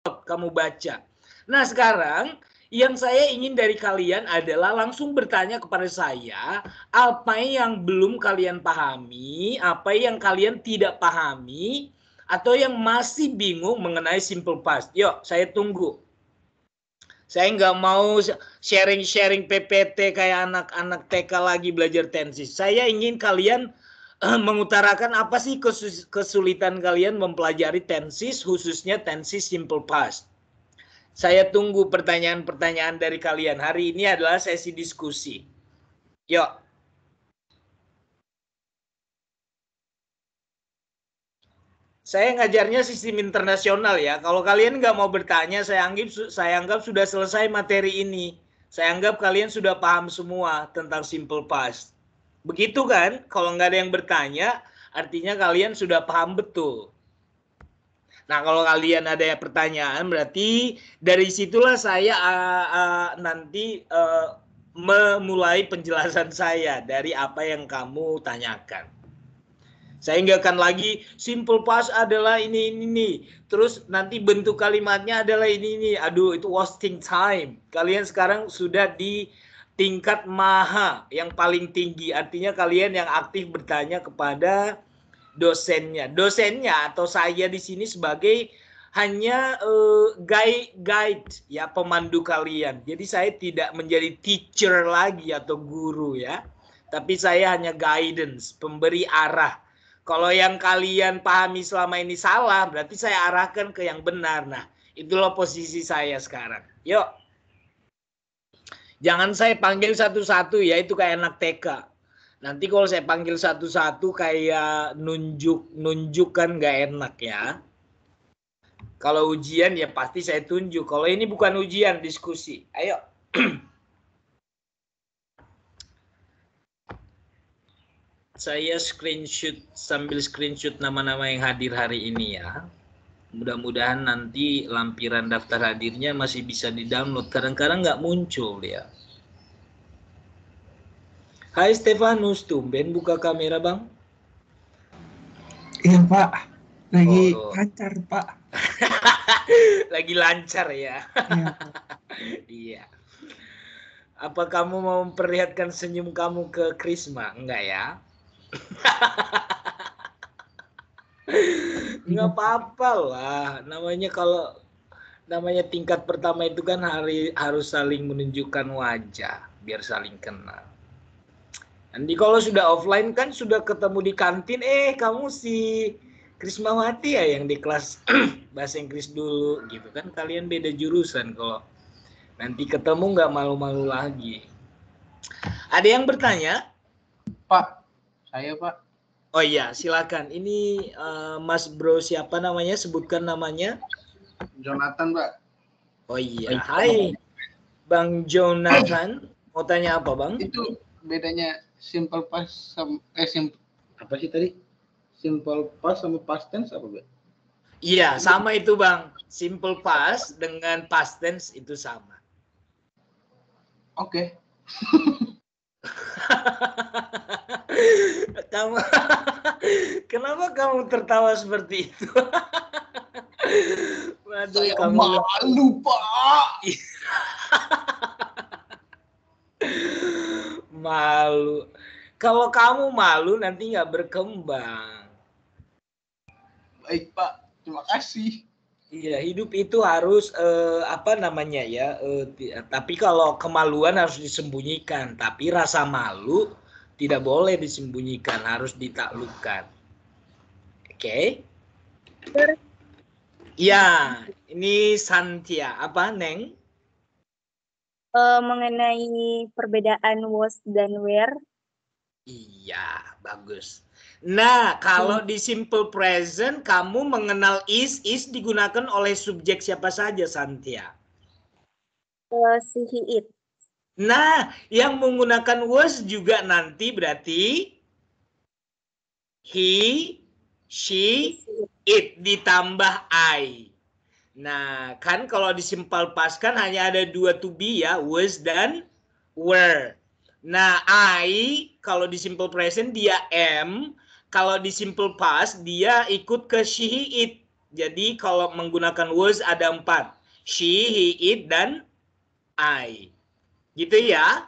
kamu baca. Nah, sekarang yang saya ingin dari kalian adalah langsung bertanya kepada saya, apa yang belum kalian pahami, apa yang kalian tidak pahami, atau yang masih bingung mengenai simple past. Yuk, saya tunggu. Saya nggak mau sharing-sharing PPT kayak anak-anak TK lagi belajar tensis. Saya ingin kalian mengutarakan apa sih kesulitan kalian mempelajari tensis, khususnya tensis simple past. Saya tunggu pertanyaan-pertanyaan dari kalian. Hari ini adalah sesi diskusi. Yuk. Saya ngajarnya sistem internasional ya. Kalau kalian nggak mau bertanya, saya anggap sudah selesai materi ini. Saya anggap kalian sudah paham semua tentang simple past. Begitu kan? Kalau nggak ada yang bertanya, artinya kalian sudah paham betul. Nah, kalau kalian ada pertanyaan, berarti dari situlah saya nanti memulai penjelasan saya dari apa yang kamu tanyakan. Saya nggak akan lagi simple past adalah ini. Terus nanti bentuk kalimatnya adalah ini. Aduh, itu wasting time. Kalian sekarang sudah di tingkat maha yang paling tinggi. Artinya kalian yang aktif bertanya kepada dosennya atau saya di sini sebagai hanya guide ya, pemandu kalian. Jadi saya tidak menjadi teacher lagi atau guru ya, tapi saya hanya guidance, pemberi arah. Kalau yang kalian pahami selama ini salah, berarti saya arahkan ke yang benar. Nah, itulah posisi saya sekarang. Yuk, jangan saya panggil satu-satu ya, itu kayak anak TK. Nanti kalau saya panggil satu-satu kayak nunjuk kan nggak enak ya. Kalau ujian ya pasti saya tunjuk. Kalau ini bukan ujian, diskusi. Ayo. Saya sambil screenshot nama-nama yang hadir hari ini ya. Mudah-mudahan nanti lampiran daftar hadirnya masih bisa di-download. Kadang-kadang nggak muncul ya. Hai Stefanus, tumben buka kamera bang. Iya Pak, lagi lancar Pak. Lagi lancar ya. Iya Pak. Iya. Apa kamu mau memperlihatkan senyum kamu ke Krisma? Enggak ya? Enggak apa-apa lah. Namanya tingkat pertama itu kan harus saling menunjukkan wajah biar saling kenal. Nanti kalau sudah offline kan sudah ketemu di kantin, kamu si Krismawati ya yang di kelas bahasa Inggris dulu gitu kan, kalian beda jurusan. Kalau nanti ketemu nggak malu-malu lagi. Ada yang bertanya? Pak, saya Pak. Oh iya, silakan. Ini Mas Bro siapa namanya? Sebutkan namanya. Jonathan, Pak. Oh iya, hai Bang Jonathan. Mau tanya apa Bang? Itu bedanya simple past sama apa sih tadi? Simple past sama past tense apa, Bang? Iya, sama itu Bang. Simple past dengan past tense itu sama. Oke. Kenapa kamu tertawa seperti itu? Waduh, kamu malu, Pak. Malu. Kalau kamu malu nanti nggak berkembang. Baik Pak, terima kasih. Iya, hidup itu harus apa namanya ya? Tapi kalau kemaluan harus disembunyikan. Tapi rasa malu tidak boleh disembunyikan, harus ditaklukkan. Oke? Ya, ini Santia. Apa, Neng? Mengenai perbedaan was dan were. Iya, bagus. Nah, kalau di simple present kamu mengenal is digunakan oleh subjek siapa saja, Santia? Si he, it. Nah, yang menggunakan was juga nanti berarti he, she, it ditambah I. Nah, kan kalau di simple past kan hanya ada dua to be ya, was dan were. Nah, I kalau di simple present dia am, kalau di simple past dia ikut ke she, it. Jadi kalau menggunakan was ada 4. She, he, it, dan I. Gitu ya.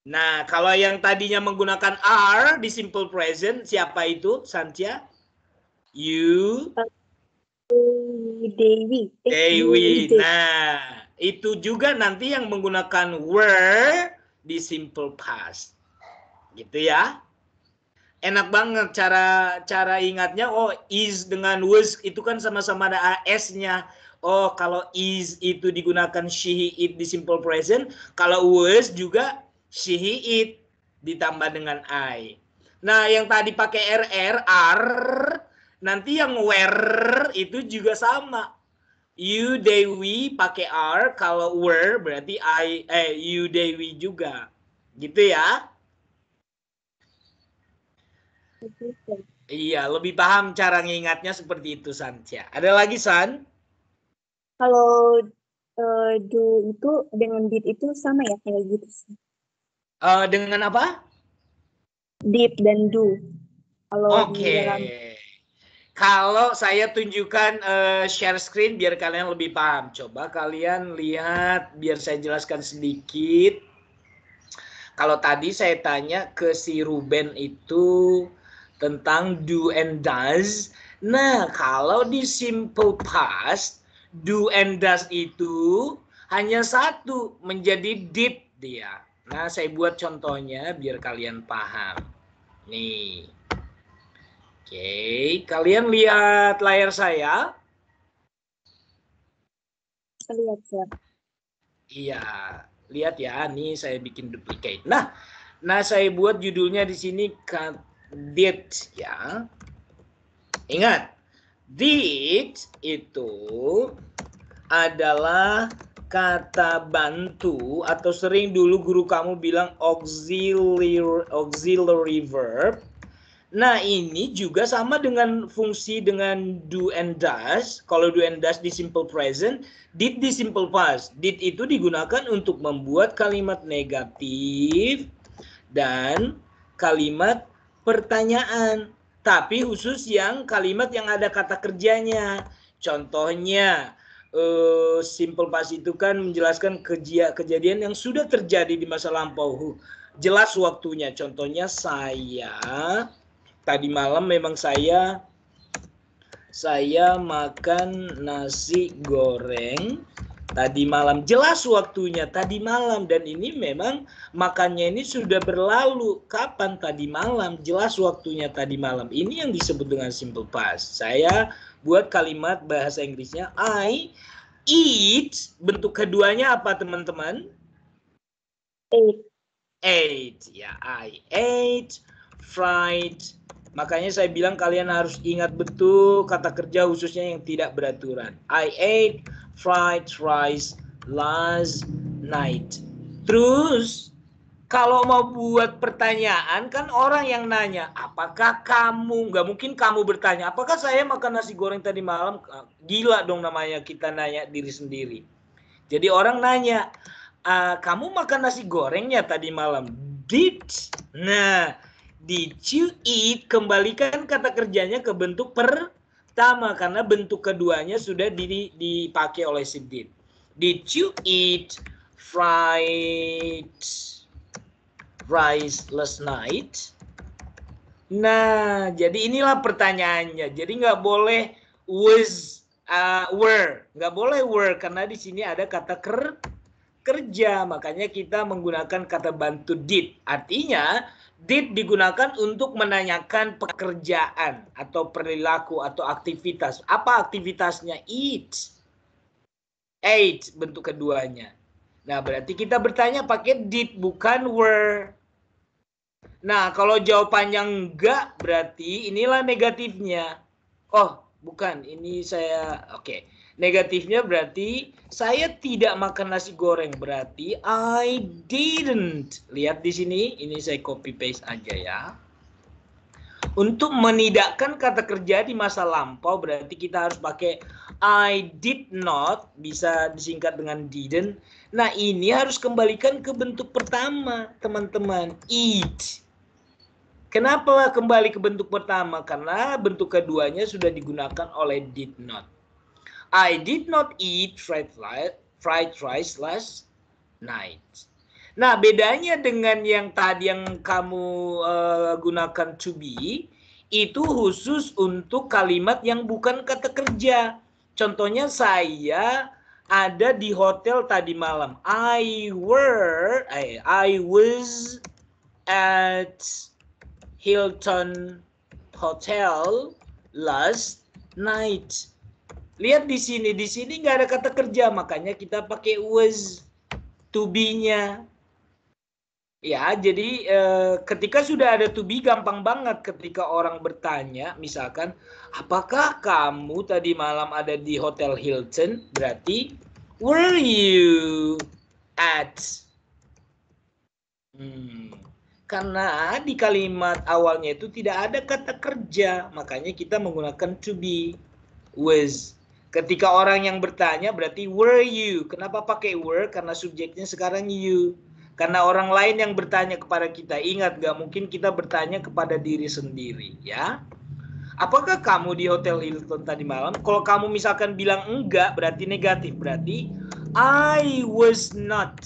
Nah, kalau yang tadinya menggunakan are di simple present, siapa itu, Santia? You. Dewi. Dewi. Nah, itu juga nanti yang menggunakan were di simple past. Gitu ya. Enak banget cara ingatnya. Oh, is dengan was itu kan sama-sama ada as-nya. Oh, kalau is itu digunakan she, it di simple present. Kalau was juga she, it ditambah dengan I. Nah, yang tadi pakai are, nanti yang were itu juga sama. You, Dewi pakai are, kalau were berarti you, Dewi juga. Gitu ya. Iya, lebih paham cara ngingatnya seperti itu, Santia. Ada lagi, San? Kalau do itu dengan did itu sama ya kayak gitu sih. Dengan apa? Did dan do. Kalau di dalam Kalau saya tunjukkan share screen biar kalian lebih paham. Coba kalian lihat biar saya jelaskan sedikit. Kalau tadi saya tanya ke si Ruben itu tentang do and does. Nah, kalau di simple past, do and does itu hanya satu, menjadi did dia. Nah, saya buat contohnya biar kalian paham. Nih. Oke, kalian lihat layar saya? lihat ya. Iya, lihat ya. Nih saya bikin duplicate. Nah saya buat judulnya di sini did ya. Ingat, did itu adalah kata bantu atau sering dulu guru kamu bilang auxiliary verb. Nah, ini juga sama dengan fungsi dengan do and does. Kalau do and does di simple present, did di simple past. Did itu digunakan untuk membuat kalimat negatif dan kalimat pertanyaan. Tapi khusus yang kalimat yang ada kata kerjanya. Contohnya, simple past itu kan menjelaskan kejadian yang sudah terjadi di masa lampau. Jelas waktunya. Contohnya saya... Tadi malam memang saya makan nasi goreng tadi malam. Jelas waktunya tadi malam dan ini memang makannya ini sudah berlalu. Kapan tadi malam? Jelas waktunya tadi malam. Ini yang disebut dengan simple past. Saya buat kalimat bahasa Inggrisnya I eat. Bentuk keduanya apa teman-teman? Ate. Ya, I ate fried. Makanya saya bilang kalian harus ingat betul kata kerja khususnya yang tidak beraturan. I ate fried rice last night. Terus kalau mau buat pertanyaan kan orang yang nanya, apakah kamu, nggak mungkin kamu bertanya, apakah saya makan nasi goreng tadi malam? Gila dong namanya kita nanya diri sendiri. Jadi orang nanya, kamu makan nasi gorengnya tadi malam? Did? Nah, did you eat? Kembalikan kata kerjanya ke bentuk pertama karena bentuk keduanya sudah dipakai oleh si did. Did you eat fried rice last night? Nah, jadi inilah pertanyaannya. Jadi nggak boleh was, were, nggak boleh were karena di sini ada kata kerja. Makanya kita menggunakan kata bantu did. Artinya did digunakan untuk menanyakan pekerjaan atau perilaku atau aktivitas. Apa aktivitasnya? Eat. Ate bentuk keduanya. Nah, berarti kita bertanya pakai did bukan were. Nah, kalau jawabannya enggak berarti inilah negatifnya. Oh, bukan. Ini saya oke. Negatifnya berarti saya tidak makan nasi goreng, berarti I didn't. Lihat di sini, ini saya copy paste aja ya. Untuk menidakkan kata kerja di masa lampau berarti kita harus pakai I did not, bisa disingkat dengan didn't. Nah, ini harus kembalikan ke bentuk pertama, teman-teman. Eat. Kenapa kembali ke bentuk pertama? Karena bentuk keduanya sudah digunakan oleh did not. I did not eat fried rice last night. Nah, bedanya dengan yang tadi yang kamu gunakan to be, itu khusus untuk kalimat yang bukan kata kerja. Contohnya saya ada di hotel tadi malam. I was at Hilton Hotel last night. Lihat di sini nggak ada kata kerja, makanya kita pakai was, to be-nya. Ya, jadi ketika sudah ada to be gampang banget ketika orang bertanya, misalkan, apakah kamu tadi malam ada di Hotel Hilton? Berarti, were you at? Karena di kalimat awalnya itu tidak ada kata kerja, makanya kita menggunakan to be, was. Ketika orang yang bertanya berarti were you. Kenapa pakai were? Karena subjeknya sekarang you. Karena orang lain yang bertanya kepada kita. Ingat, gak mungkin kita bertanya kepada diri sendiri, ya. Apakah kamu di Hotel Hilton tadi malam? Kalau kamu misalkan bilang enggak, berarti negatif. Berarti I was not.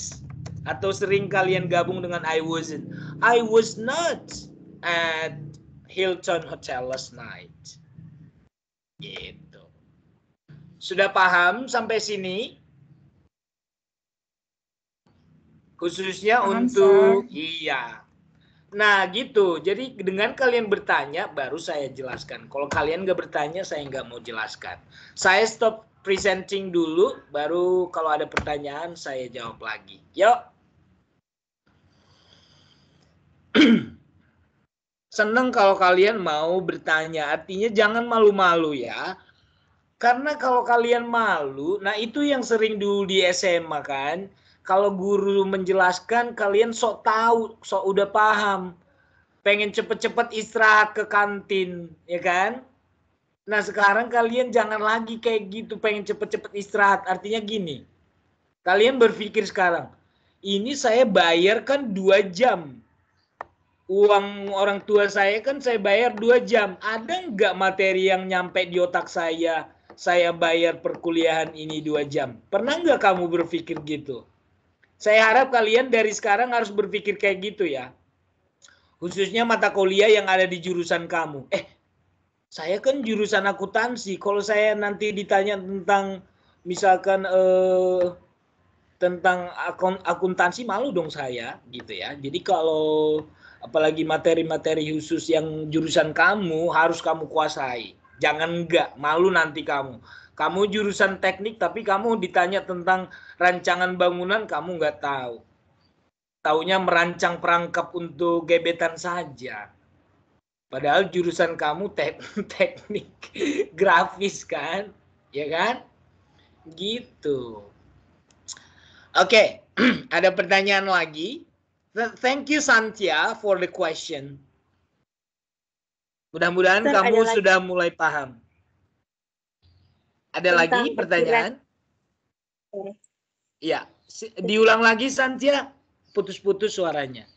Atau sering kalian gabung dengan I wasn't. I was not at Hilton Hotel last night. Gitu. Sudah paham sampai sini? Khususnya Paham, untuk iya. Nah gitu. Jadi dengan kalian bertanya baru saya jelaskan. Kalau kalian nggak bertanya saya nggak mau jelaskan. Saya stop presenting dulu. Baru kalau ada pertanyaan saya jawab lagi. Yuk. Seneng kalau kalian mau bertanya. Artinya jangan malu-malu ya. Karena kalau kalian malu, nah itu yang sering dulu di SMA kan. Kalau guru menjelaskan, kalian sok tahu, sok udah paham. Pengen cepet-cepet istirahat ke kantin, ya kan? Nah sekarang kalian jangan lagi kayak gitu, pengen cepet-cepet istirahat. Artinya gini, kalian berpikir sekarang, ini saya bayar kan 2 jam. Uang orang tua saya kan saya bayar 2 jam. Ada nggak materi yang nyampe di otak saya bayar perkuliahan ini 2 jam? Pernah nggak kamu berpikir gitu? Saya harap kalian dari sekarang harus berpikir kayak gitu ya. Khususnya mata kuliah yang ada di jurusan kamu. Saya kan jurusan akuntansi. Kalau saya nanti ditanya tentang misalkan tentang akuntansi, malu dong saya gitu ya. Jadi kalau apalagi materi-materi khusus yang jurusan kamu harus kamu kuasai. Jangan enggak, malu nanti kamu. Kamu jurusan teknik tapi kamu ditanya tentang rancangan bangunan kamu enggak tahu. Taunya merancang perangkap untuk gebetan saja. Padahal jurusan kamu teknik grafis kan? Ya kan? Gitu. Oke, ada pertanyaan lagi? Thank you Santia for the question. Mudah-mudahan kamu sudah mulai paham. Ada lagi pertanyaan? Iya, diulang lagi Santia. Putus-putus suaranya.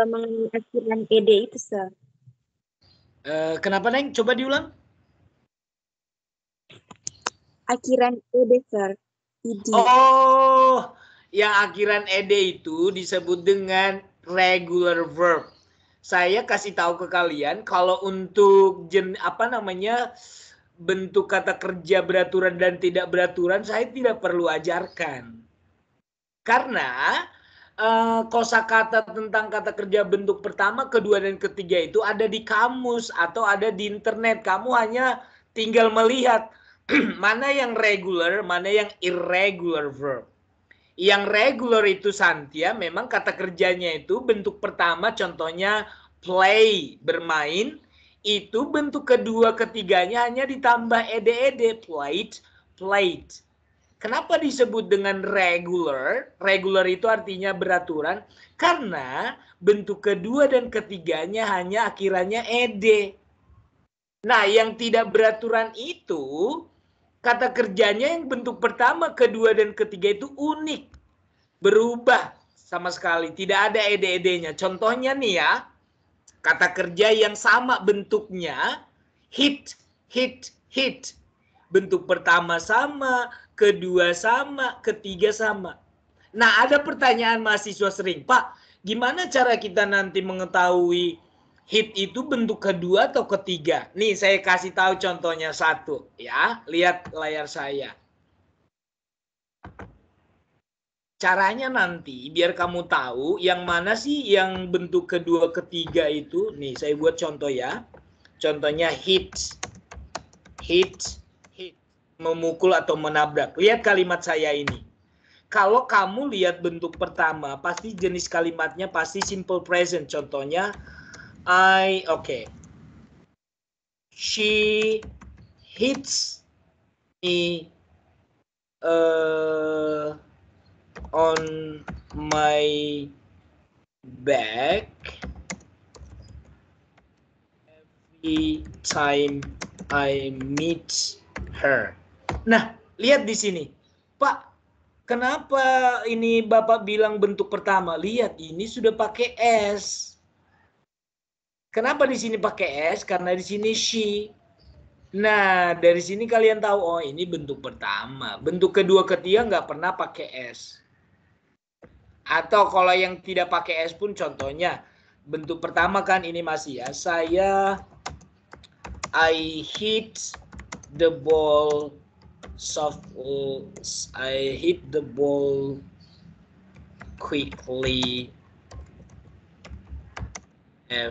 Mengenai akhiran ed itu, Sir. Kenapa, Neng? Coba diulang. Akhiran ed, Sir. Id. Oh, yang akhiran ed itu disebut dengan regular verb. Saya kasih tahu ke kalian kalau untuk bentuk kata kerja beraturan dan tidak beraturan saya tidak perlu ajarkan. Karena kosakata tentang kata kerja bentuk pertama, kedua dan ketiga itu ada di kamus atau ada di internet. Kamu hanya tinggal melihat mana yang regular, mana yang irregular verb. Yang regular itu Santia, memang kata kerjanya itu bentuk pertama contohnya play, bermain. Itu bentuk kedua ketiganya hanya ditambah ed, played. Kenapa disebut dengan regular? Regular itu artinya beraturan. Karena bentuk kedua dan ketiganya hanya akhirannya ed. Nah, yang tidak beraturan itu kata kerjanya yang bentuk pertama, kedua, dan ketiga itu unik. Berubah sama sekali. Tidak ada ed-ednya. Contohnya nih ya. Kata kerja yang sama bentuknya, hit, hit, hit. Bentuk pertama sama, kedua sama, ketiga sama. Nah, ada pertanyaan mahasiswa sering, Pak, gimana cara kita nanti mengetahui hit itu bentuk kedua atau ketiga? Nih, saya kasih tahu contohnya satu, ya. Lihat layar saya. Caranya nanti biar kamu tahu yang mana sih yang bentuk kedua ketiga itu. Nih saya buat contoh ya. Contohnya hit. Hit. Hit. Memukul atau menabrak. Lihat kalimat saya ini. Kalau kamu lihat bentuk pertama, pasti jenis kalimatnya pasti simple present. Contohnya oke. She hits me on my back every time I meet her. Nah, lihat di sini. Pak, kenapa ini Bapak bilang bentuk pertama? Lihat, ini sudah pakai S. Kenapa di sini pakai S? Karena di sini she. Nah, dari sini kalian tahu, oh ini bentuk pertama. Bentuk kedua, ketiga nggak pernah pakai S. Atau kalau yang tidak pakai S pun contohnya bentuk pertama kan ini masih ya. I hit the ball I hit the ball quickly I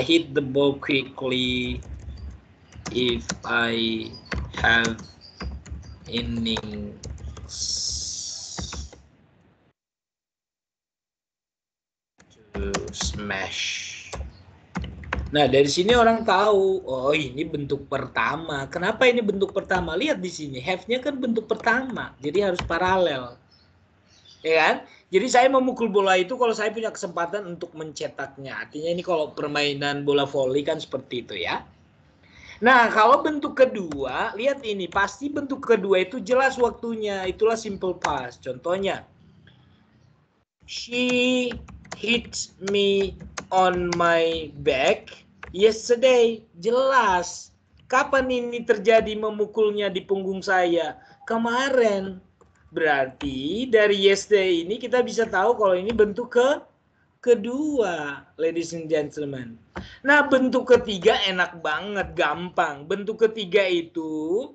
hit the ball quickly if I have innings to smash. Nah, dari sini orang tahu, oh ini bentuk pertama. Kenapa ini bentuk pertama? Lihat di sini, have-nya kan bentuk pertama, jadi harus paralel. Ya kan? Jadi saya memukul bola itu kalau saya punya kesempatan untuk mencetaknya. Artinya ini kalau permainan bola voli kan seperti itu ya. Nah, kalau bentuk kedua, lihat ini, pasti bentuk kedua itu jelas waktunya. Itulah simple past. Contohnya, she hit me on my back yesterday. Jelas. Kapan ini terjadi memukulnya di punggung saya? Kemarin. Berarti dari yesterday ini kita bisa tahu kalau ini bentuk kedua, ladies and gentlemen. Nah, bentuk ketiga enak banget, gampang. Bentuk ketiga itu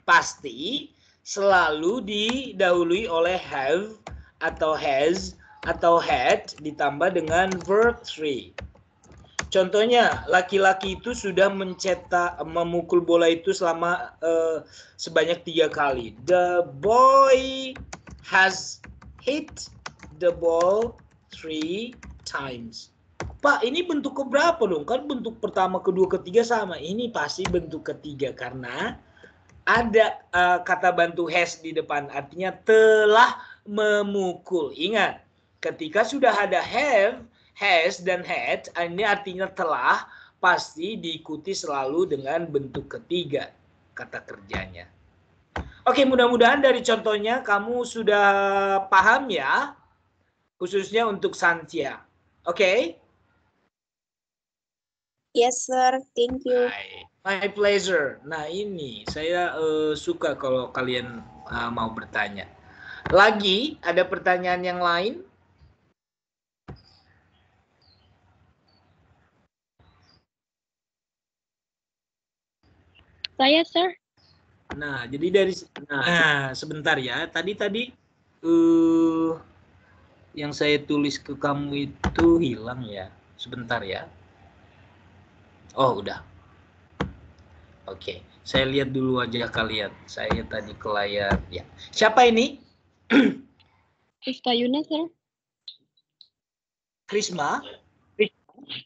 pasti selalu didahului oleh have atau has atau had ditambah dengan verb 3. Contohnya, laki-laki itu sudah memukul bola itu selama sebanyak 3 kali. The boy has hit the ball 3 times. Pak, ini bentuk keberapa dong? Kan bentuk pertama, kedua, ketiga sama. Ini pasti bentuk ketiga karena ada kata bantu has di depan. Artinya telah memukul. Ingat, ketika sudah ada have, has, dan had, ini artinya telah, pasti diikuti selalu dengan bentuk ketiga kata kerjanya. Oke, mudah-mudahan dari contohnya kamu sudah paham ya, khususnya untuk Santia. Oke? Yes, sir. Thank you. My pleasure. Nah, ini saya suka kalau kalian mau bertanya. Lagi, ada pertanyaan yang lain? Saya, sir. Nah, jadi dari sebentar ya. Tadi yang saya tulis ke kamu itu hilang ya. Sebentar ya. Oh, udah. Oke, saya lihat dulu aja kalian. Saya tadi ke layar ya. Siapa ini? Rizka Yuna, sir. Krisma?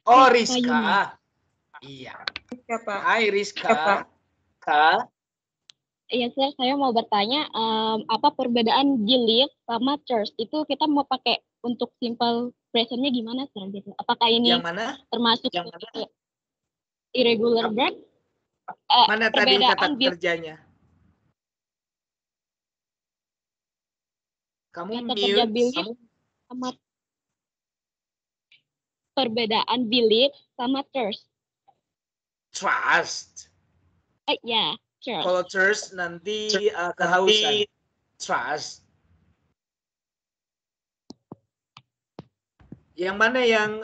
Oh, Rizka Rizka. Yuna. Iya. Siapa? Hai Rizka. Siapa? Kak. Iya, sir. Saya mau bertanya, apa perbedaan delete sama church? Itu kita mau pakai untuk simple present-nya gimana, sir? Gitu. Apakah ini Yang mana? termasuk Yang mana? irregular verb? Mana tadi kata perbedaan kerjanya? Kamu Kata kerja mute. belief sama perbedaan belief sama trust. Trust. Ya, trust. Kalau trust nanti kehausan. Trust. Yang mana yang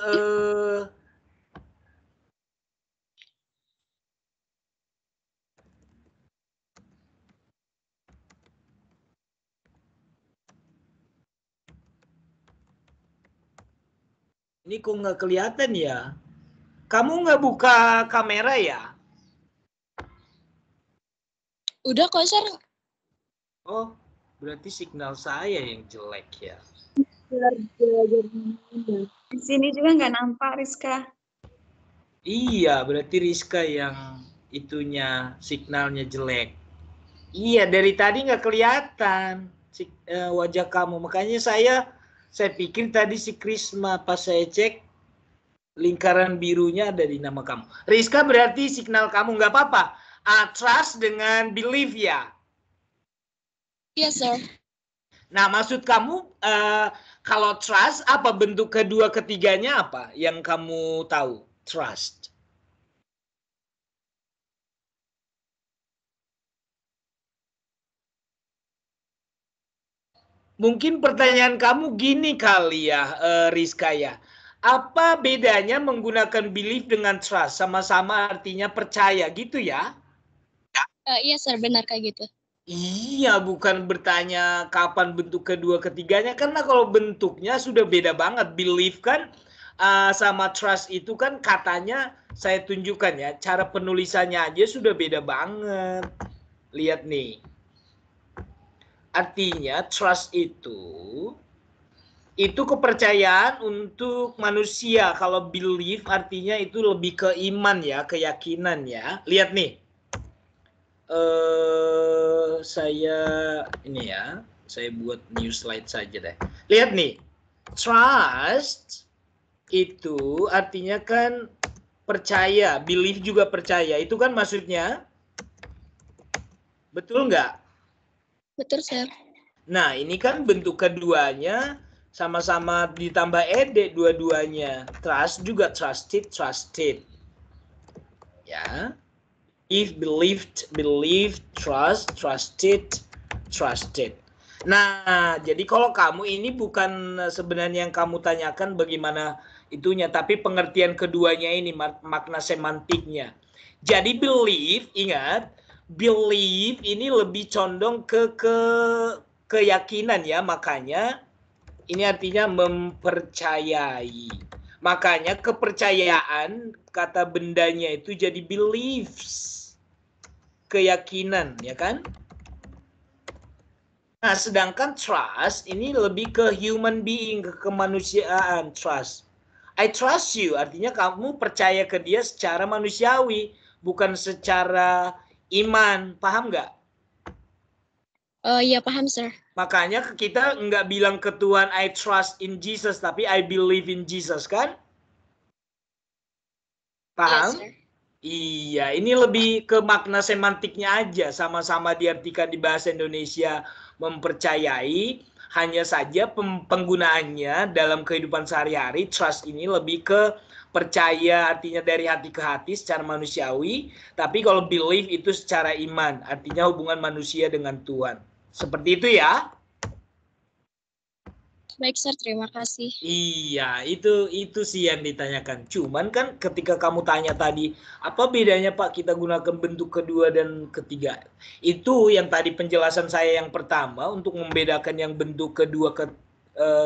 ini kok nggak kelihatan ya? Kamu nggak buka kamera ya? Udah kok, Sir. Oh, berarti signal saya yang jelek ya. Di sini juga nggak nampak, Rizka. Iya, berarti Rizka yang itunya signalnya jelek. Iya, dari tadi nggak kelihatan wajah kamu. Makanya saya pikir tadi si Krisma, pas saya cek lingkaran birunya ada di nama kamu. Rizka berarti signal kamu nggak apa-apa. Trust dengan belief ya. Iya, Sir. Nah, maksud kamu kalau trust apa bentuk kedua ketiganya apa yang kamu tahu? Trust. Mungkin pertanyaan kamu gini kali ya, Rizka ya. Apa bedanya menggunakan belief dengan trust? Sama-sama artinya percaya gitu ya? Iya, Sir. Benar kayak gitu. Iya, bukan bertanya kapan bentuk kedua ketiganya. Karena kalau bentuknya sudah beda banget. Belief kan sama trust itu kan katanya saya tunjukkan ya. Cara penulisannya aja sudah beda banget. Lihat nih. Artinya trust itu kepercayaan untuk manusia. Kalau belief artinya itu lebih ke iman ya, keyakinan ya. Lihat nih. Saya ini ya, saya buat new slide saja deh. Lihat nih, trust itu artinya kan percaya, belief juga percaya. Itu kan maksudnya, betul nggak? Betul, Sir. Nah, ini kan bentuk keduanya sama-sama ditambah ed dua-duanya. Trust juga trusted. Ya. If believed, trusted. Nah, jadi kalau kamu ini bukan sebenarnya yang kamu tanyakan bagaimana itunya, tapi pengertian keduanya ini, makna semantiknya. Jadi believe, ingat, believe ini lebih condong ke keyakinan ya, makanya ini artinya mempercayai. Makanya kepercayaan, kata bendanya itu jadi beliefs. Keyakinan, ya kan? Nah, sedangkan trust ini lebih ke human being, ke kemanusiaan, trust. I trust you, artinya kamu percaya ke dia secara manusiawi, bukan secara iman. Paham nggak? Iya, paham, Sir. Makanya kita nggak bilang ke Tuhan, I trust in Jesus, tapi I believe in Jesus, kan? Paham? Yes, sir. Iya, ini lebih ke makna semantiknya aja, sama-sama diartikan di bahasa Indonesia mempercayai, hanya saja penggunaannya dalam kehidupan sehari-hari, trust ini lebih ke percaya, artinya dari hati ke hati secara manusiawi, tapi kalau believe itu secara iman, artinya hubungan manusia dengan Tuhan. Seperti itu ya. Baik, Sir. Terima kasih. Iya, itu sih yang ditanyakan. Cuman kan ketika kamu tanya tadi, apa bedanya Pak kita gunakan bentuk kedua dan ketiga? Itu yang tadi penjelasan saya yang pertama untuk membedakan yang bentuk kedua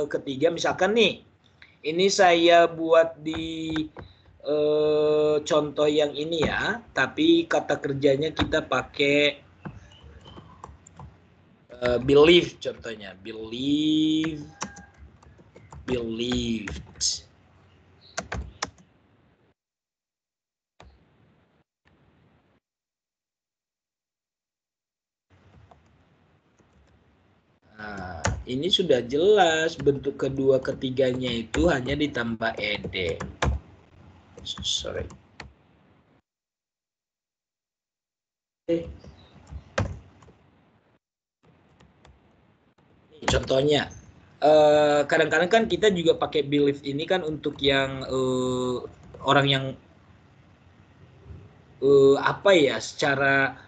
ketiga. Misalkan nih, ini saya buat di contoh yang ini ya, tapi kata kerjanya kita pakai believe contohnya. Believed. Nah, ini sudah jelas bentuk kedua ketiganya itu hanya ditambah ed. Sorry. Contohnya, kadang-kadang kan kita juga pakai believe ini kan untuk yang orang yang apa ya, secara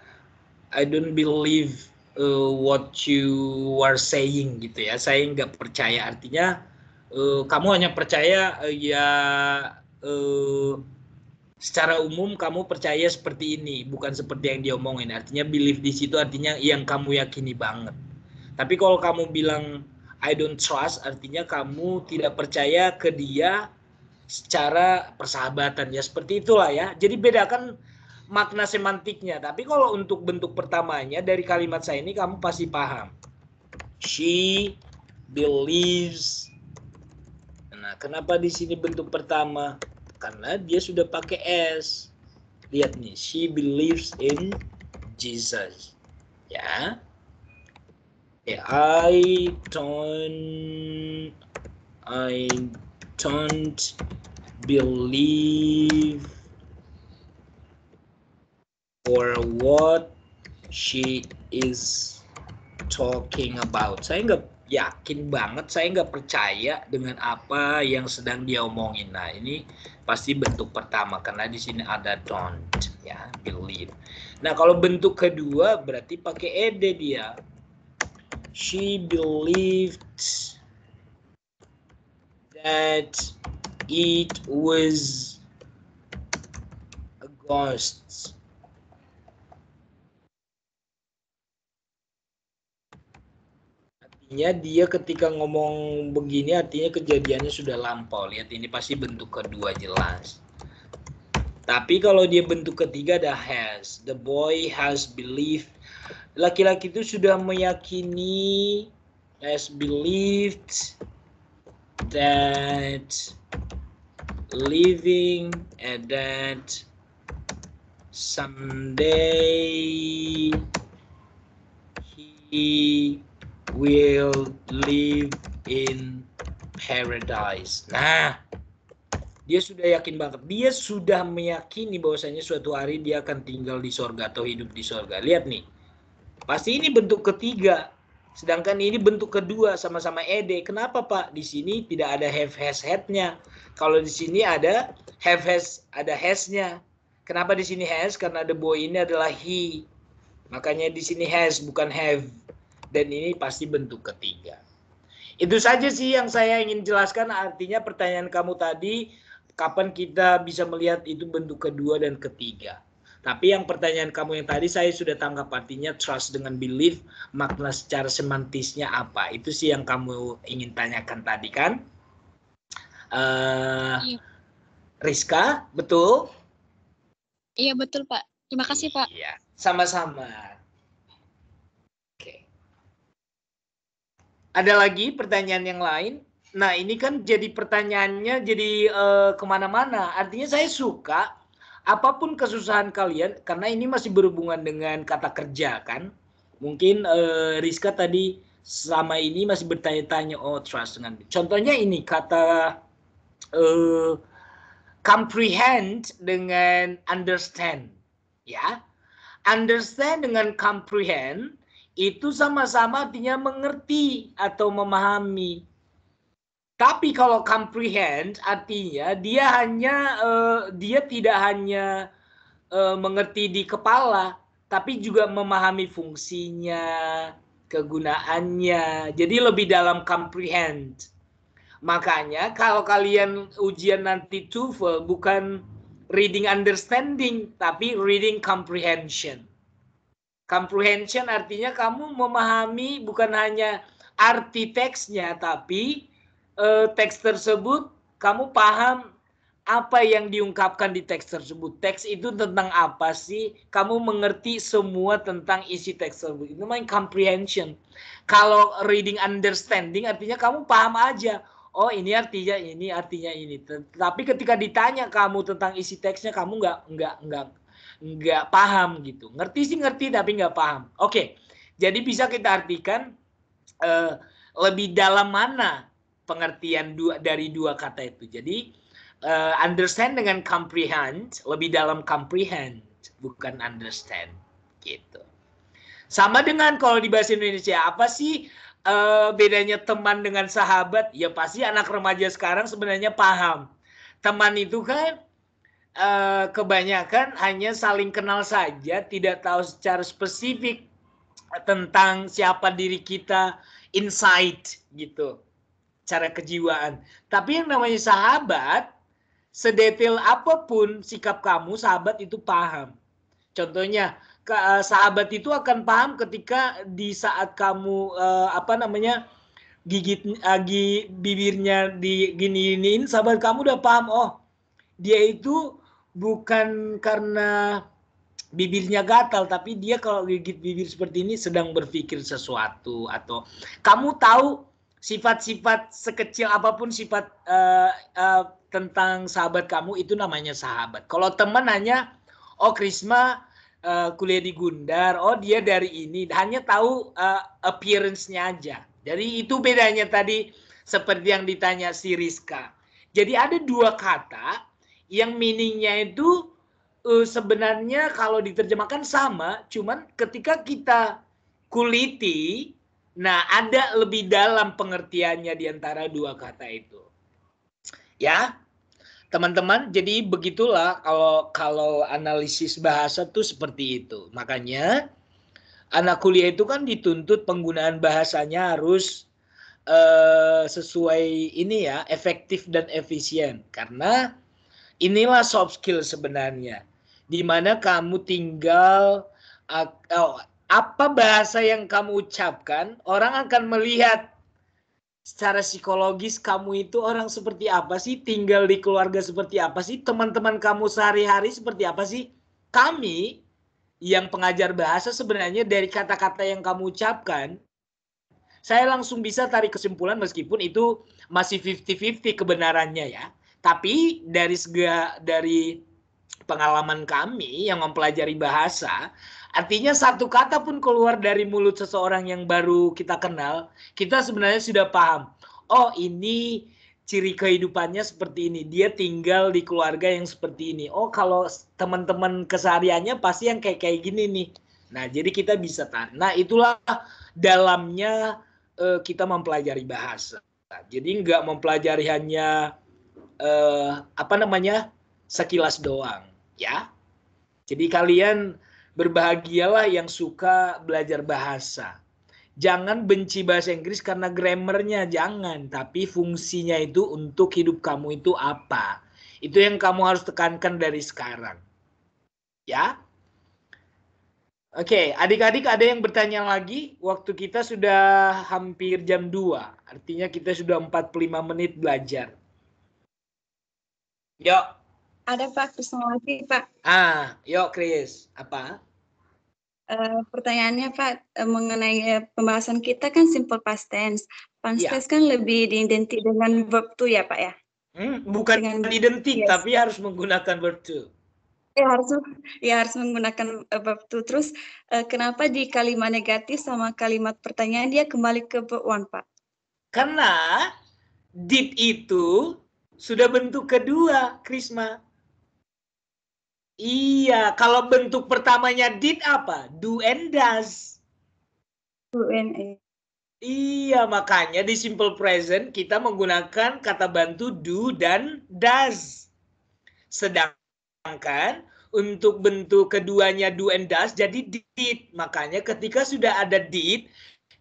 I don't believe what you are saying gitu ya. Saya nggak percaya, artinya kamu hanya percaya secara umum kamu percaya seperti ini, bukan seperti yang diomongin. Artinya believe di situ artinya yang kamu yakini banget. Tapi kalau kamu bilang I don't trust, artinya kamu tidak percaya ke dia secara persahabatan, ya seperti itulah ya. Jadi bedakan makna semantiknya. Tapi kalau untuk bentuk pertamanya dari kalimat saya ini kamu pasti paham. She believes. Nah, kenapa di sini bentuk pertama? Karena dia sudah pakai S. Lihat nih, she believes in Jesus. Ya. I don't believe for what she is talking about. Saya nggak yakin banget, saya nggak percaya dengan apa yang sedang dia omongin. Nah, ini pasti bentuk pertama karena di sini ada don't, ya, believe. Nah, kalau bentuk kedua berarti pakai ed dia. She believed that it was a ghost. Artinya dia ketika ngomong begini artinya kejadiannya sudah lampau. Lihat ini pasti bentuk kedua jelas. Tapi kalau dia bentuk ketiga ada has. The boy has believed. Laki-laki itu sudah meyakini, has believed that living and that someday he will live in paradise. Nah, dia sudah yakin banget. Dia sudah meyakini bahwasanya suatu hari dia akan tinggal di sorga atau hidup di sorga. Lihat nih, pasti ini bentuk ketiga. Sedangkan ini bentuk kedua, sama-sama ed. Kenapa Pak? Di sini tidak ada have has had-nya. Kalau di sini ada have has, ada has-nya. Kenapa di sini has? Karena the boy ini adalah he. Makanya di sini has bukan have. Dan ini pasti bentuk ketiga. Itu saja sih yang saya ingin jelaskan. Artinya pertanyaan kamu tadi, kapan kita bisa melihat itu bentuk kedua dan ketiga. Tapi yang pertanyaan kamu yang tadi saya sudah tangkap, artinya trust dengan belief, makna secara semantisnya apa? Itu sih yang kamu ingin tanyakan tadi kan? Iya. Rizka, betul? Iya betul Pak. Terima kasih Pak. Iya, sama-sama. Oke. Ada lagi pertanyaan yang lain? Nah ini kan jadi pertanyaannya jadi kemana-mana. Artinya saya suka apapun kesusahan kalian, karena ini masih berhubungan dengan kata kerja kan. Mungkin Rizka tadi sama ini masih bertanya-tanya, oh trust dengan. Contohnya ini kata comprehend dengan understand. Ya, understand dengan comprehend itu sama-sama artinya mengerti atau memahami. Tapi kalau comprehend artinya dia tidak hanya mengerti di kepala, tapi juga memahami fungsinya, kegunaannya. Jadi lebih dalam comprehend. Makanya kalau kalian ujian nanti TOEFL bukan reading understanding, tapi reading comprehension. Comprehension artinya kamu memahami bukan hanya arti teksnya, tapi teks tersebut kamu paham apa yang diungkapkan di teks tersebut. Teks itu tentang apa sih? Kamu mengerti semua tentang isi teks tersebut. Itu namanya comprehension. Kalau reading understanding artinya kamu paham aja. Oh ini artinya ini, artinya ini. Tapi ketika ditanya kamu tentang isi teksnya kamu nggak paham gitu. Ngerti sih ngerti tapi nggak paham. Oke, jadi bisa kita artikan lebih dalam mana pengertian dari dua kata itu. Jadi understand dengan comprehend, lebih dalam comprehend, bukan understand gitu. Sama dengan kalau di bahasa Indonesia, apa sih bedanya teman dengan sahabat, ya pasti anak remaja sekarang sebenarnya paham. Teman itu kan kebanyakan hanya saling kenal saja, tidak tahu secara spesifik tentang siapa diri kita, insight gitu, cara kejiwaan. Tapi yang namanya sahabat, sedetail apapun sikap kamu, sahabat itu paham. Contohnya, sahabat itu akan paham ketika di saat kamu gigit bibirnya diginiin, sahabat kamu udah paham, oh dia itu bukan karena bibirnya gatal, tapi dia kalau gigit bibir seperti ini sedang berpikir sesuatu. Atau kamu tahu sifat-sifat sekecil apapun sifat tentang sahabat kamu, itu namanya sahabat. Kalau teman hanya, oh Krisma kuliah di Gundar, oh dia dari ini, hanya tahu appearance-nya aja. Jadi itu bedanya tadi seperti yang ditanya si Rizka. Jadi ada dua kata yang meaning-nya itu sebenarnya kalau diterjemahkan sama, cuman ketika kita kuliti, nah ada lebih dalam pengertiannya di antara dua kata itu. Ya, teman-teman, jadi begitulah kalau analisis bahasa tuh seperti itu. Makanya anak kuliah itu kan dituntut penggunaan bahasanya harus sesuai ini ya, efektif dan efisien. Karena inilah soft skill sebenarnya, di mana kamu tinggal apa bahasa yang kamu ucapkan, orang akan melihat secara psikologis kamu itu orang seperti apa sih, tinggal di keluarga seperti apa sih, teman-teman kamu sehari-hari seperti apa sih. Kami yang pengajar bahasa sebenarnya dari kata-kata yang kamu ucapkan, saya langsung bisa tarik kesimpulan meskipun itu masih 50-50 kebenarannya ya. Tapi dari pengalaman kami yang mempelajari bahasa, artinya satu kata pun keluar dari mulut seseorang yang baru kita kenal, kita sebenarnya sudah paham. Oh, ini ciri kehidupannya seperti ini. Dia tinggal di keluarga yang seperti ini. Oh, kalau teman-teman kesehariannya pasti yang kayak gini nih. Nah, jadi kita bisa tahu. Nah, itulah dalamnya kita mempelajari bahasa. Jadi nggak mempelajari hanya sekilas doang, ya. Jadi kalian berbahagialah yang suka belajar bahasa. Jangan benci bahasa Inggris karena grammarnya, jangan. Tapi fungsinya itu untuk hidup kamu itu apa? Itu yang kamu harus tekankan dari sekarang. Ya. Oke, adik-adik ada yang bertanya lagi? Waktu kita sudah hampir jam 2. Artinya kita sudah 45 menit belajar. Yuk. Ada Pak, Krismawati Pak. Yuk Kris. Apa? Pertanyaannya Pak, mengenai pembahasan kita kan simple past tense. Past Ya. tense kan lebih diidentik dengan verb to ya Pak ya? Bukan dengan identik, yes. Tapi harus menggunakan verb to. Harus menggunakan verb to. Terus kenapa di kalimat negatif sama kalimat pertanyaan dia kembali ke verb one Pak? Karena did itu sudah bentuk kedua, Krisma. Iya, kalau bentuk pertamanya did apa? Do and does. Do and Iya, makanya di simple present kita menggunakan kata bantu do dan does. Sedangkan untuk bentuk keduanya do and does jadi did. Makanya ketika sudah ada did,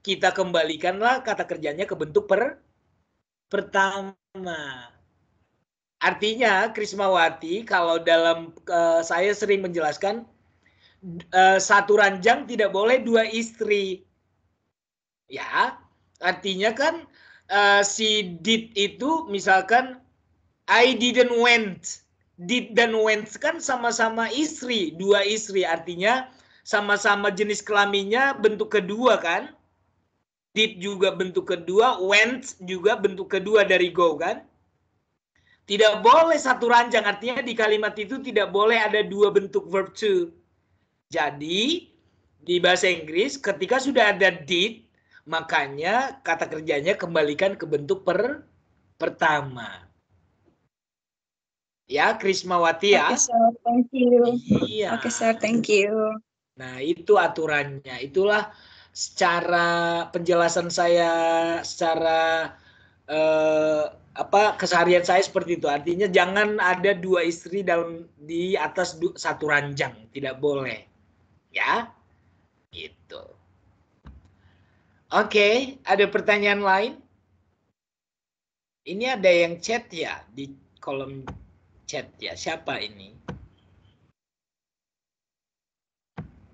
kita kembalikanlah kata kerjanya ke bentuk pertama. Artinya, Krismawati, kalau dalam saya sering menjelaskan, satu ranjang tidak boleh dua istri. Ya, artinya kan si did itu misalkan I didn't went. Did dan went kan sama-sama istri, dua istri. Artinya sama-sama jenis kelaminnya bentuk kedua kan. Did juga bentuk kedua, went juga bentuk kedua dari go kan. Tidak boleh satu ranjang, artinya di kalimat itu tidak boleh ada dua bentuk verb to. Jadi, di bahasa Inggris ketika sudah ada did, makanya kata kerjanya kembalikan ke bentuk pertama. Ya, Krismawati ya. Oke, sir, thank you. Iya. Oke, sir, thank you. Nah, itu aturannya. Itulah secara penjelasan saya secara keseharian saya seperti itu. Artinya jangan ada 2 istri di atas 1 ranjang, tidak boleh. Ya. Gitu. Oke, ada pertanyaan lain? Ini ada yang chat ya di kolom chat ya. Siapa ini?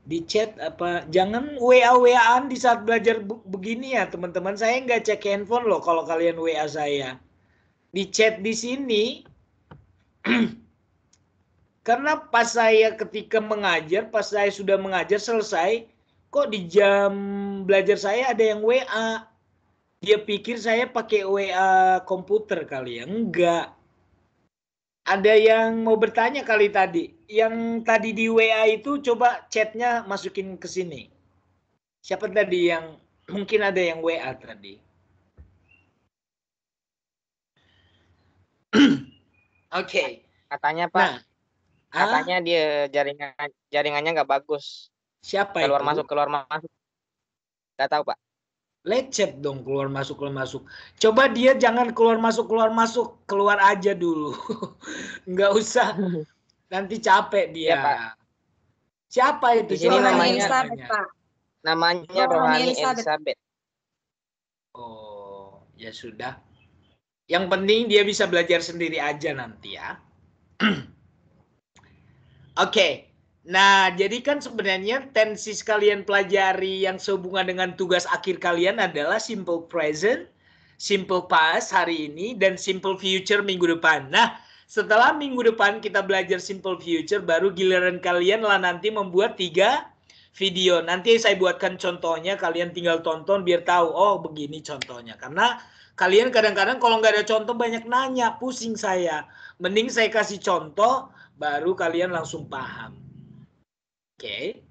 Di chat apa? Jangan WA-WA-an di saat belajar begini ya, teman-teman. Saya nggak cek handphone loh kalau kalian WA saya. Di chat di sini. Karena pas saya ketika mengajar, pas saya sudah mengajar selesai, kok di jam belajar saya ada yang WA. Dia pikir saya pakai WA komputer kali ya. Enggak. Ada yang mau bertanya kali tadi. Yang tadi di WA itu coba chatnya masukin ke sini. Siapa tadi yang mungkin ada yang WA tadi? Oke. Katanya Pak, katanya dia jaringannya nggak bagus. Siapa keluar itu? Keluar masuk. Nggak tahu Pak. Lecet dong, keluar masuk. Coba dia jangan keluar masuk, keluar aja dulu. Nggak usah, nanti capek dia. Ya, Pak. Siapa itu? Di sini namanya Rohani Elizabeth. Oh, ya sudah. Yang penting dia bisa belajar sendiri aja nanti ya. Oke. Nah, jadi kan sebenarnya tenses kalian pelajari yang sehubungan dengan tugas akhir kalian adalah simple present, simple past hari ini, dan simple future minggu depan. Nah, setelah minggu depan kita belajar simple future, baru giliran kalian lah nanti membuat 3 video. Nanti saya buatkan contohnya, kalian tinggal tonton biar tahu, oh begini contohnya. Karena kalian kadang-kadang kalau nggak ada contoh banyak nanya, pusing saya. Mending saya kasih contoh, baru kalian langsung paham. Oke.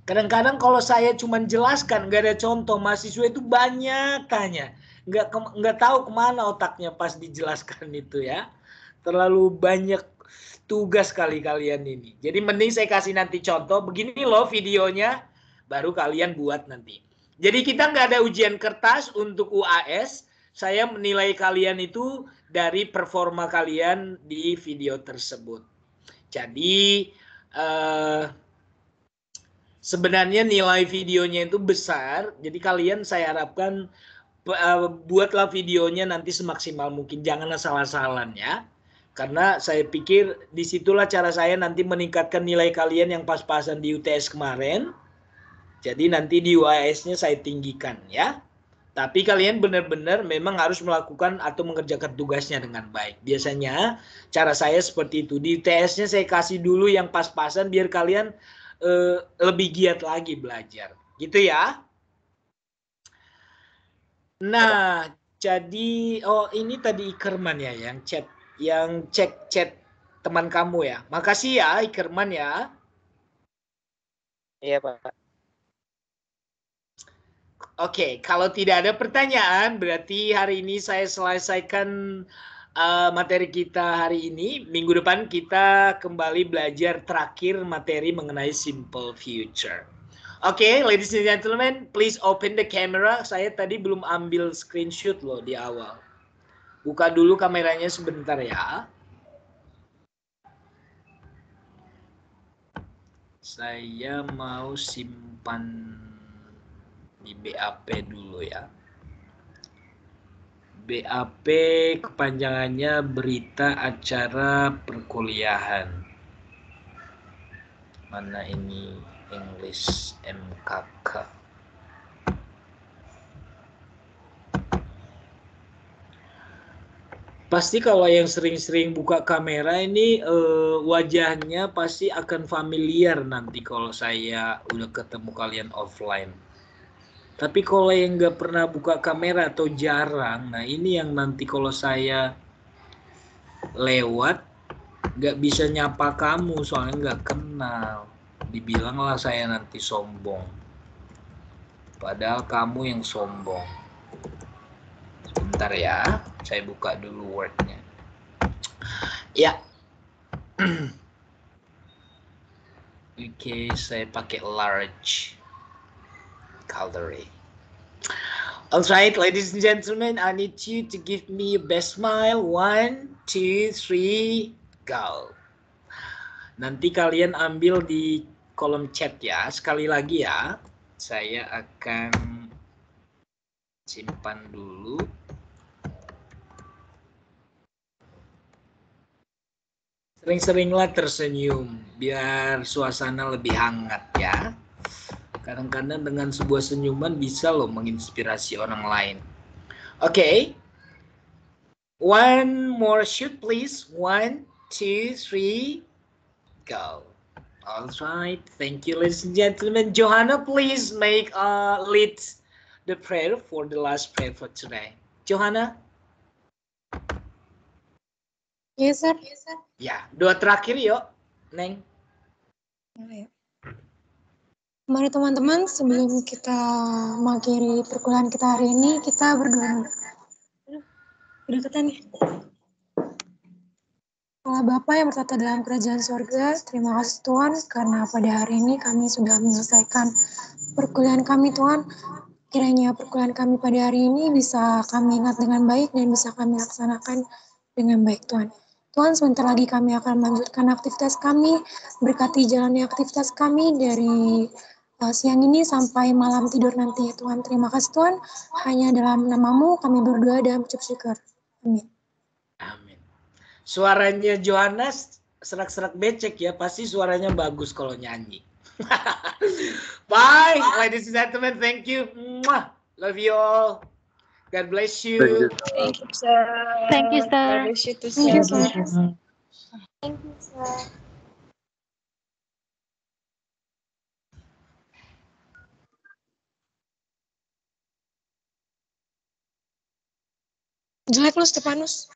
Kadang-kadang kalau saya cuma jelaskan, nggak ada contoh, mahasiswa itu banyak tanya. Nggak tahu kemana otaknya pas dijelaskan itu ya. Terlalu banyak tugas kali kalian ini. Jadi mending saya kasih nanti contoh, begini loh videonya, baru kalian buat nanti. Jadi kita nggak ada ujian kertas untuk UAS, saya menilai kalian itu dari performa kalian di video tersebut. Jadi sebenarnya nilai videonya itu besar, jadi kalian saya harapkan buatlah videonya nanti semaksimal mungkin, jangan asal-asalan ya. Karena saya pikir disitulah cara saya nanti meningkatkan nilai kalian yang pas-pasan di UTS kemarin. Jadi nanti di UAS-nya saya tinggikan ya. Tapi kalian benar-benar memang harus melakukan atau mengerjakan tugasnya dengan baik. Biasanya cara saya seperti itu. Di UTS-nya saya kasih dulu yang pas-pasan biar kalian lebih giat lagi belajar. Gitu ya. Nah, jadi ini tadi Ikerman ya yang chat, yang cek chat teman kamu ya. Makasih ya Ikerman ya. Iya Pak. Oke, kalau tidak ada pertanyaan berarti hari ini saya selesaikan materi kita hari ini. Minggu depan kita kembali belajar terakhir materi mengenai simple future. Oke, ladies and gentlemen, please open the camera. Saya tadi belum ambil screenshot loh di awal. Buka dulu kameranya sebentar ya. Saya mau simpan di BAP dulu ya. BAP kepanjangannya berita acara perkuliahan. Mana ini English MKK. Pasti kalau yang sering-sering buka kamera ini wajahnya pasti akan familiar nanti kalau saya udah ketemu kalian offline. Tapi kalau yang nggak pernah buka kamera atau jarang, nah ini yang nanti kalau saya lewat nggak bisa nyapa kamu soalnya nggak kenal. Dibilanglah saya nanti sombong. Padahal kamu yang sombong. Sebentar ya, saya buka dulu Word-nya. Ya. Oke, saya pakai large. calorie. Alright, ladies and gentlemen, I need you to give me your best smile. 1, 2, 3, go. Nanti kalian ambil di kolom chat ya. Sekali lagi ya, saya akan simpan dulu. Sering-seringlah tersenyum biar suasana lebih hangat ya. Kadang-kadang dengan sebuah senyuman bisa loh menginspirasi orang lain. Oke. One more shoot please. 1, 2, 3, go. Alright, thank you ladies and gentlemen. Johanna, please make lead the prayer for the last prayer for today. Johanna? Yes, sir. Ya, doa terakhir yuk, Neng. Ya. Mari teman-teman, sebelum kita mengakhiri perkuliahan kita hari ini, kita berdoa. Berdekatan nih. Allah Bapa yang bertata dalam kerajaan sorga, terima kasih Tuhan, karena pada hari ini kami sudah menyelesaikan perkuliahan kami Tuhan. Kiranya perkuliahan kami pada hari ini bisa kami ingat dengan baik dan bisa kami laksanakan dengan baik Tuhan. Tuhan, sebentar lagi kami akan melanjutkan aktivitas kami, berkati jalannya aktivitas kami dari siang ini sampai malam tidur nanti. Tuhan, terima kasih Tuhan. Hanya dalam nama-Mu kami berdoa dan mengucap syukur. Amin. Amin. Suaranya Johannes serak-serak becek ya. Pasti suaranya bagus kalau nyanyi. Bye, ladies and gentlemen. Thank you. Love you all. God bless you. Thank you, sir. Thank you, sir. God bless you too, Thank you, sir. sir. Thank you, sir. Jelek lu Stefanus.